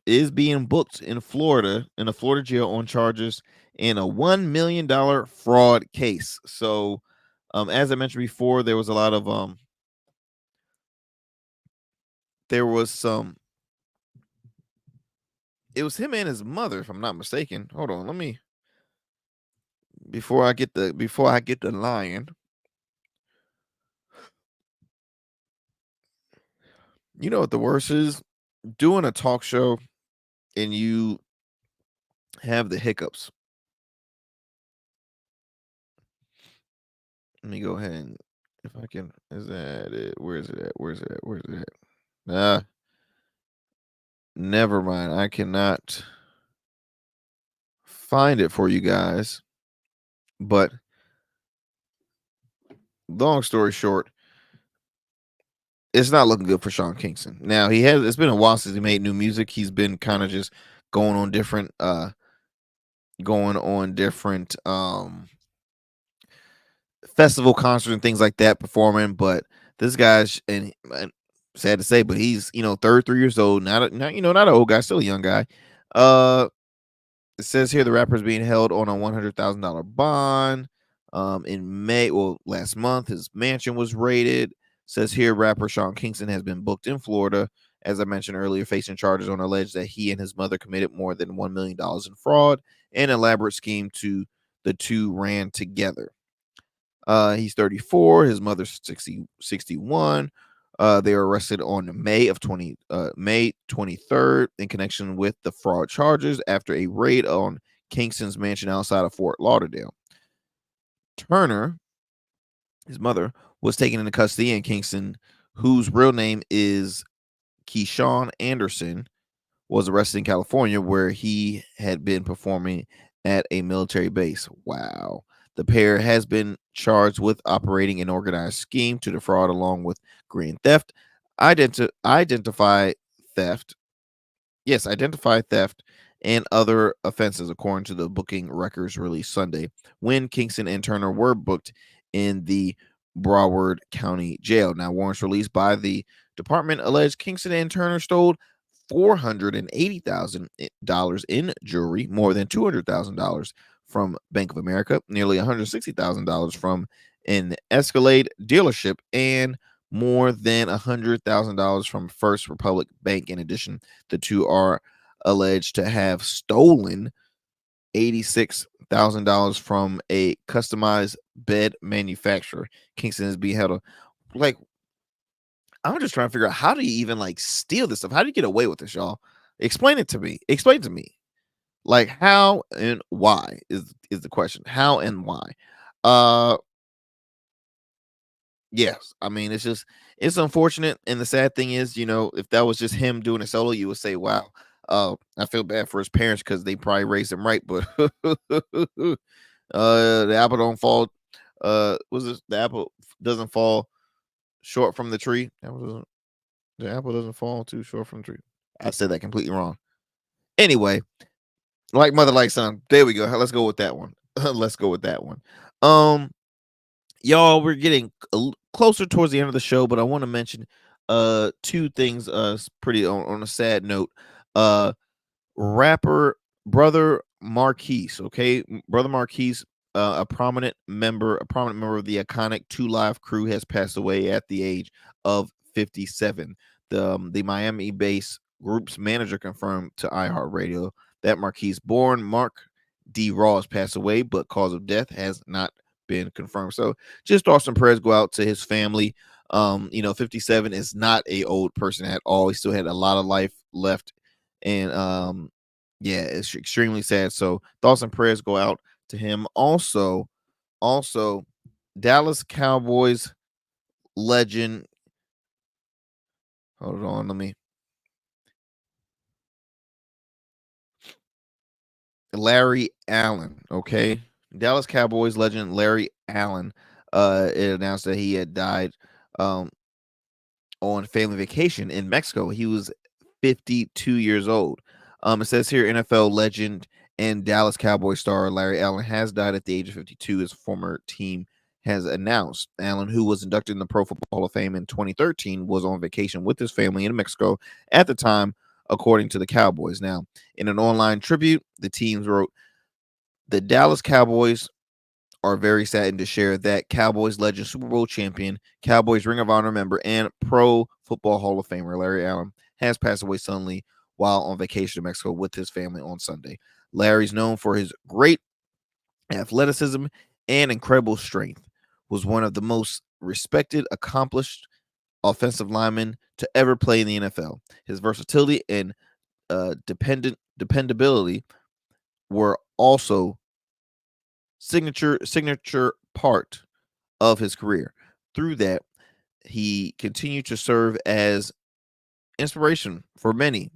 is being booked in Florida, in a Florida jail, on charges in a $1 million fraud case. So as I mentioned before, there was a lot of there was some it was him and his mother, if I'm not mistaken. Hold on, let me before I get the lying. You know what the worst is? Doing a talk show and you have the hiccups. Let me go ahead and if I can, is that it? Where is it at? Where's it at? Where's it at? Ah, never mind. I cannot find it for you guys. But long story short, it's not looking good for Sean Kingston. Now it's been a while since he made new music. He's been kind of just going on different festival concerts and things like that, performing. But this guy's and sad to say, but he's 33 years old, not an old guy, still a young guy. It says here the rapper is being held on a $100,000 bond. In May, well, last month, his mansion was raided. Says here rapper Sean Kingston has been booked in Florida, as I mentioned earlier, facing charges on alleged that he and his mother committed more than $1 million in fraud and elaborate scheme the two ran together. He's 34. His mother's 61. They were arrested on May 23rd in connection with the fraud charges after a raid on Kingston's mansion outside of Fort Lauderdale. Turner, his mother, was taken into custody, and Kingston, whose real name is Keyshawn Anderson, was arrested in California, where he had been performing at a military base. Wow. The pair has been charged with operating an organized scheme to defraud along with grand theft. identify theft. Yes, identify theft and other offenses, according to the booking records released Sunday, when Kingston and Turner were booked in the Broward County Jail. Now, warrants released by the department allege Kingston and Turner stole $480,000 in jewelry, more than $200,000 from Bank of America, nearly $160,000 from an Escalade dealership, and more than $100,000 from First Republic Bank. In addition, the two are alleged to have stolen $86,000 from a customized bed manufacturer. Kingston is being held. Like, I'm just trying to figure out, how do you even like steal this stuff? How do you get away with this, y'all? Explain it to me. Explain to me. Like, how and why is the question. How and why? Uh Yes, I mean, it's unfortunate, and the sad thing is, if that was just him doing it solo, you would say, "Wow, I feel bad for his parents because they probably raised him right." But the apple don't fall. Was this the apple doesn't fall short from the tree? The apple doesn't fall too short from the tree. I said that completely wrong. Anyway, like mother, like son. There we go. Let's go with that one. Let's go with that one. Um, y'all, we're getting closer towards the end of the show, but I want to mention two things pretty on a sad note. uh Rapper Brother Marquise, okay? Brother Marquise, a prominent member of the iconic Two Live crew, has passed away at the age of 57. The Miami-based group's manager confirmed to iHeartRadio that Marquise, born Mark D. Ross, passed away, but cause of death has not been confirmed. So just thoughts and prayers go out to his family. 57 is not a old person at all. He still had a lot of life left, and yeah, it's extremely sad. So thoughts and prayers go out to him. Also, Dallas Cowboys legend. Hold on, let me. Larry Allen, okay? Dallas Cowboys legend Larry Allen. It announced that he had died um on family vacation in Mexico. He was 52 years old. It says here NFL legend and Dallas Cowboy star Larry Allen has died at the age of 52, his former team has announced. Allen, who was inducted in the Pro Football Hall of Fame in 2013, was on vacation with his family in Mexico at the time, according to the Cowboys. Now, in an online tribute, the teams wrote, "The Dallas Cowboys are very saddened to share that Cowboys legend, Super Bowl champion, Cowboys Ring of Honor member, and Pro Football Hall of Famer Larry Allen has passed away suddenly while on vacation in Mexico with his family on Sunday. Larry's known for his great athleticism and incredible strength, was one of the most respected, accomplished offensive linemen to ever play in the NFL. His versatility and dependability were also signature part of his career. Through that, he continued to serve as inspiration for many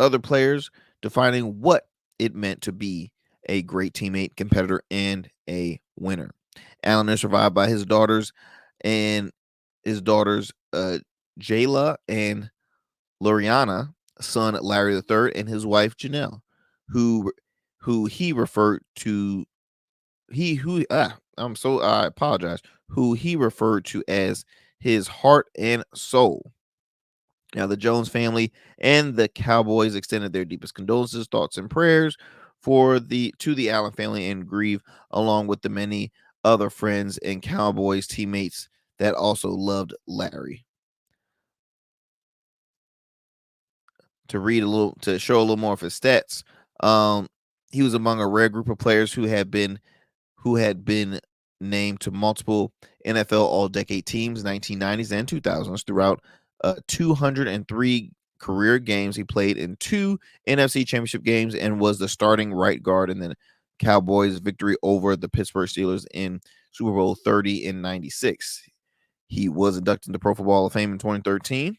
other players, defining what it meant to be a great teammate, competitor, and a winner. Allen is survived by his daughters and Jayla and Loriana, son Larry III, and his wife Janelle, who he referred to he who I'm so I apologize, who he referred to as his heart and soul. Now, the Jones family and the Cowboys extended their deepest condolences, thoughts, and prayers to the Allen family and grieve, along with the many other friends and Cowboys teammates that also loved Larry. To show a little more of his stats, he was among a rare group of players who had been named to multiple NFL All-Decade teams, 1990s and 2000s. Throughout 203 career games, he played in 2 NFC Championship games and was the starting right guard in the Cowboys' victory over the Pittsburgh Steelers in Super Bowl 30 in 96. He was inducted into Pro Football Hall of Fame in 2013.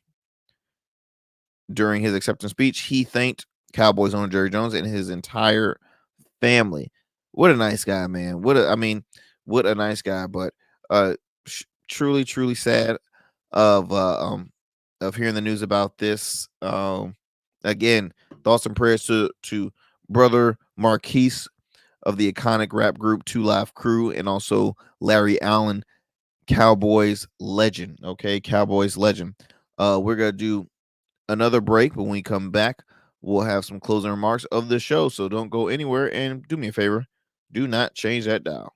During his acceptance speech, he thanked Cowboys owner Jerry Jones and his entire family. What a nice guy, man. What a nice guy. But truly sad of of hearing the news about this. Again, thoughts and prayers to brother Marquise of the iconic rap group Two Live Crew, and also Larry Allen, Cowboys legend. Okay, Cowboys legend. We're gonna do another break, but when we come back, we'll have some closing remarks of the show. So don't go anywhere, and do me a favor, do not change that dial.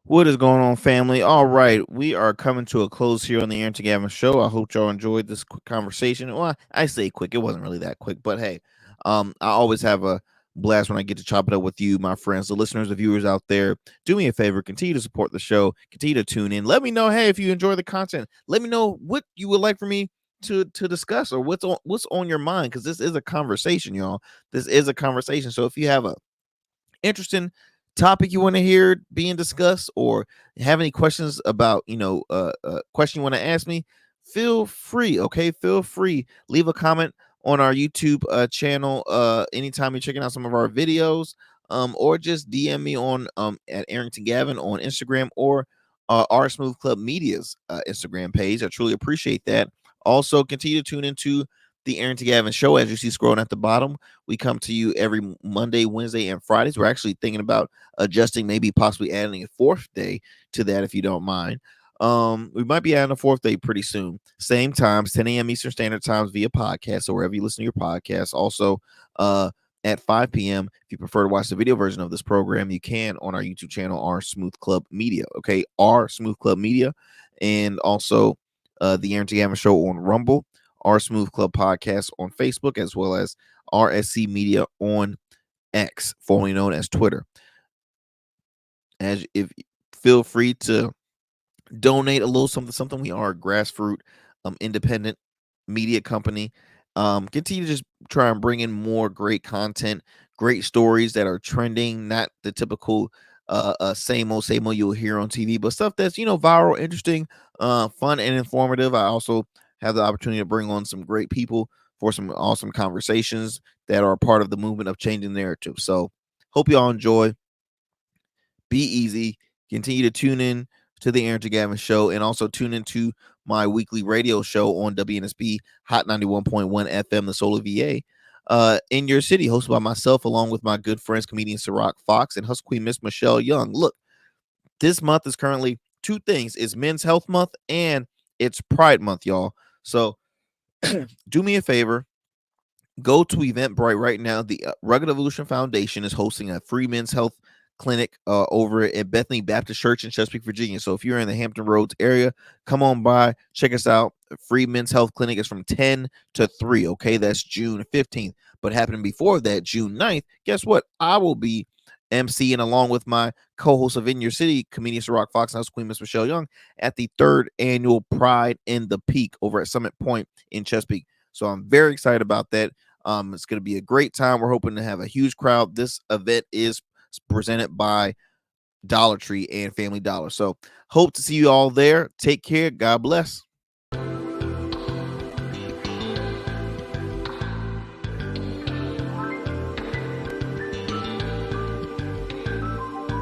What is going on, family? All right, we are coming to a close here on the Arrington Gavin Show. I hope y'all enjoyed this quick conversation. Well, I say quick; it wasn't really that quick, but hey, I always have a blast when I get to chop it up with you, my friends, the listeners, the viewers out there. Do me a favor, continue to support the show, continue to tune in. Let me know, hey, if you enjoy the content. Let me know what you would like for me to discuss, or what's on your mind, because this is a conversation, y'all. This is a conversation. So if you have a interesting topic you want to hear being discussed, or have any questions about question you want to ask me, feel free. Okay, feel free, leave a comment on our YouTube channel anytime you're checking out some of our videos, or just DM me on at Arrington Gavin on Instagram, or our Smooth Club Media's Instagram page. I truly appreciate that. Also, continue to tune into the Arrington Gavin Show. As you see scrolling at the bottom, we come to you every Monday, Wednesday, and Fridays. We're actually thinking about adjusting, maybe possibly adding a fourth day to that, if you don't mind. We might be adding a fourth day pretty soon. Same times, 10 a.m. Eastern Standard Times via podcast, so wherever you listen to your podcast. Also, at 5 p.m., if you prefer to watch the video version of this program, you can on our YouTube channel, our Smooth Club Media. Okay, our Smooth Club Media, and also the Arrington Gavin Show on Rumble, our Smooth Club Podcast on Facebook, as well as RSC Media on X, formerly known as Twitter. As if feel free to donate a little something. We are a grassroots, independent media company. Continue to just try and bring in more great content, great stories that are trending, not the typical same old you'll hear on TV, but stuff that's viral, interesting, fun, and informative. I also have the opportunity to bring on some great people for some awesome conversations that are part of the movement of changing narrative. So hope y'all enjoy. Be easy. Continue to tune in to the Arrington Gavin Show, and also tune into my weekly radio show on WNSB Hot 91.1 FM, the Soul of VA, in your city, hosted by myself, along with my good friends, comedian Ciroc Fox and Hustle Queen Miss Michelle Young. Look, this month is currently two things. It's Men's Health Month and it's Pride Month, y'all. So do me a favor. Go to Eventbrite right now. The Rugged Evolution Foundation is hosting a free men's health clinic over at Bethany Baptist Church in Chesapeake, Virginia. So if you're in the Hampton Roads area, come on by, check us out. A free men's health clinic is from 10 to 3. Okay, that's June 15th. But happening before that, June 9th, guess what? I will be MCing along with my co-host of In Your City, comedian Ciroc Fox and House Queen Miss Michelle Young, at the 3rd annual Pride in the Peak over at Summit Point in Chesapeake. So I'm very excited about that. It's going to be a great time. We're hoping to have a huge crowd. This event is presented by Dollar Tree and Family Dollar. So hope to see you all there. Take care. God bless.